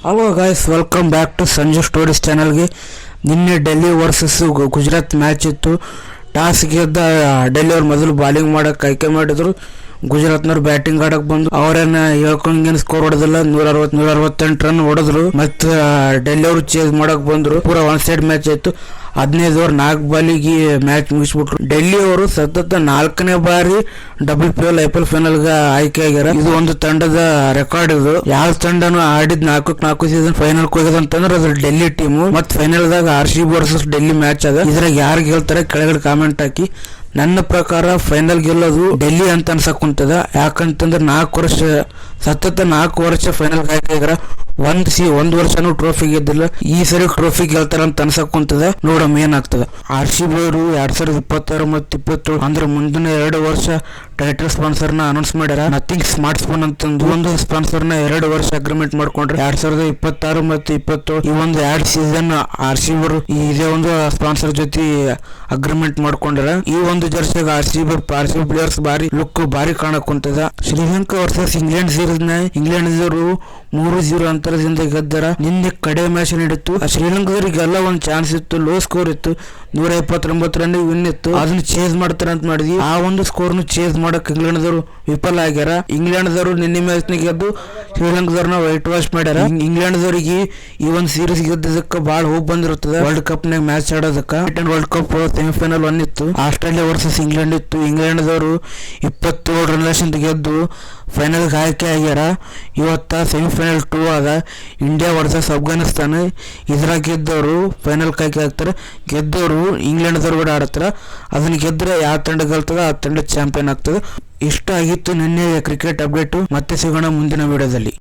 Hello guys, welcome back to Sanju stories ಚಾನಲ್ಗೆ. ನಿನ್ನೆ Delhi versus Gujarat match ಇತ್ತು. ಟಾಸ್ ಗೆದ್ದ ಡೆಲ್ಲಿ ಅವ್ರು ಮೊದಲು ಬಾಲಿಂಗ್ ಮಾಡಕ್ಕೆ ಆಯ್ಕೆ ಮಾಡಿದ್ರು. ಗುಜರಾತ್ನವ್ರು ಬ್ಯಾಟಿಂಗ್ ಆಡಕ್ ಬಂದು ಅವರೇನ ಹೇಳ್ಕೊಂಡೇನು ಸ್ಕೋರ್ ಹೊಡೆದಿಲ್ಲ. 168 ರನ್ ಹೊಡೆದ್ರು. ಮತ್ತೆ ಡೆಲ್ಲಿ ಅವರು ಚೇಸ್ ಮಾಡಕ್ ಬಂದ್ರು. ಪೂರಾ ಒನ್ ಸೈಡ್ ಮ್ಯಾಚ್ ಆಯ್ತು. 15 ಓವರ್ 4 ಬಾಲಿಗೆ ಮ್ಯಾಚ್ ಮುಗಿಸ್ಬಿಟ್ರು. ಡೆಲ್ಲಿ ಅವರು ಸತತ 4ನೇ ಬಾರಿ WPL IPL ಫೈನಲ್ ಗೆ ಆಯ್ಕೆ ಆಗ್ಯಾರ. ಇದು ಒಂದು ತಂಡದ ರೆಕಾರ್ಡ್. ಇದು ಯಾವ ತಂಡನು ಆಡಿದ್ 4 ಸೀಸನ್ ಫೈನಲ್ ಹೋಗ್ಯದ ಅಂತಂದ್ರೆ ಅದು ಡೆಲ್ಲಿ ಟೀಮು. ಮತ್ ಫೈನಲ್ ದಾಗ RCB ವರ್ಸಸ್ ಡೆಲ್ಲಿ ಮ್ಯಾಚ್ ಅದ. ಇದ್ರಾಗ ಯಾರು ಗೆಲ್ತಾರೆ ಕೆಳಗಡೆ ಕಾಮೆಂಟ್ ಹಾಕಿ. ನನ್ನ ಪ್ರಕಾರ ಫೈನಲ್ ಗೆಲ್ಲೋದು ಡೆಲ್ಲಿ ಅಂತ ಅನ್ಸಕ್ಕುಂತದ. ಯಾಕಂತಂದ್ರೆ 4 ವರ್ಷ ಫೈನಲ್ ಆಯ್ಕೆ ಒಂದು ವರ್ಷನೂ ಟ್ರೋಫಿ ಗೆದ್ದಿಲ್ಲ. ಈ ಸರಿ ಟ್ರೋಫಿ ಗೆಲ್ತಾರ ಅಂತ ಅನ್ಸಕ್ಕುಂತದ. ನೋಡಮ್ ಏನಾಗ್ತದ. RCB ಅವರು 2026 ಮತ್ತು 27 ಅಂದ್ರೆ ಮುಂದಿನ 2 ವರ್ಷ ಟೈಟಲ್ ಸ್ಪಾನ್ಸರ್ ನ ಅನೌನ್ಸ್ ಮಾಡ್ಯಾರ. ನಥಿಂಗ್ ಸ್ಮಾರ್ಟ್ ಫೋನ್ ಅಂತಂದು ಒಂದು ಸ್ಪಾನ್ಸರ್ ನ 2 ವರ್ಷ ಅಗ್ರಿಮೆಂಟ್ ಮಾಡ್ಕೊಂಡ್ರೆ 2026 ಮತ್ತು 27 ಈ ಒಂದು 2 ಸೀಸನ್ RCB ಅವರು ಇದೇ ಒಂದು ಸ್ಪಾನ್ಸರ್ ಜೊತೆ ಅಗ್ರಿಮೆಂಟ್ ಮಾಡ್ಕೊಂಡ್ರ. ಈ ಒಂದು ಜರ್ಸಿಯಾಗ RCB ಪ್ಲೇಯರ್ಸ್ ಭಾರಿ ಕಾಣಕ್ಕುಂತದ. ಶ್ರೀಲಂಕಾ ವರ್ಸಸ್ ಇಂಗ್ಲೆಂಡ್ ಸೀರೀಸ್ ನ ಇಂಗ್ಲೆಂಡ್ 3-0 ಅಂತರದಿಂದ ಗೆದ್ದರ. ನಿನ್ನೆ ಕಡೆ ಮ್ಯಾಚ್ ನಡೀತು. ಶ್ರೀಲಂಕಾದವರಿಗೆಲ್ಲ ಒಂದು ಚಾನ್ಸ್ ಇತ್ತು. ಲೋ ಸ್ಕೋರ್ ಇತ್ತು. 129 ರನ್ ವಿನ್ ಇತ್ತು. ಅದನ್ನ ಚೇಸ್ ಮಾಡ್ತಾರ ಅಂತ ಮಾಡಿದ್ವಿ. ಆ ಒಂದು ಸ್ಕೋರ್ ನು ಚೇಸ್ ಮಾಡಕ್ ಇಂಗ್ಲೆಂಡ್ದವರು ವಿಫಲ ಆಗ್ಯಾರ. ಇಂಗ್ಲೆಂಡ್ದವರು ನಿನ್ನೆ ಮ್ಯಾಚ್ ನ ಗೆದ್ದು ಶ್ರೀಲಂಕಾದವ್ರನ್ನ ವೈಟ್ ವಾಶ್ ಮಾಡ್ಯಾರ. ಇಂಗ್ಲೆಂಡ್ದವರಿಗೆ ಈ ಒಂದು ಸೀರೀಸ್ ಗೆದ್ದದಕ್ಕೆ ಬಹಳ ಹೋಪ್ ಬಂದಿರುತ್ತದೆ. ವರ್ಲ್ಡ್ ಕಪ್ ನಾಗ ಮ್ಯಾಚ್ ಆಡೋದಕ್ಕ. ವರ್ಲ್ಡ್ ಕಪ್ ಸೆಮಿಫೈನಲ್ 1 ಇತ್ತು. ಆಸ್ಟ್ರೇಲಿಯಾ ವರ್ಸಸ್ ಇಂಗ್ಲೆಂಡ್ ಇತ್ತು. ಇಂಗ್ಲೆಂಡ್ದವರು 27 ರನ್ ಗೆದ್ದು ಫೈನಲ್ ಆಯ್ಕೆ ಆಗ್ಯಾರ. ಇವತ್ತ ಸೆಮಿಫೈನಲ್ 2 ಅದ. India versus Afghanistan. ಇದ್ರಾಗ ಗೆದ್ದವರು ಫೈನಲ್ ಆಯ್ಕೆ ಆಗ್ತಾರೆ. ಗೆದ್ದವರು ಇಂಗ್ಲೆಂಡ್ದವ್ರು ಕೂಡ ಆಡ್ತಾರ. ಅದನ್ನ ಗೆದ್ರೆ ಯಾವ ತಂಡ ಗೆಲ್ತದ ಆ ತಂಡ ಚಾಂಪಿಯನ್ ಆಗ್ತದೆ. ಇಷ್ಟ ಆಗಿತ್ತು ನಿನ್ನೆ ಕ್ರಿಕೆಟ್ ಅಪ್ಡೇಟ್. ಮತ್ತೆ ಸಿಗೋಣ ಮುಂದಿನ ವಿಡಿಯೋದಲ್ಲಿ.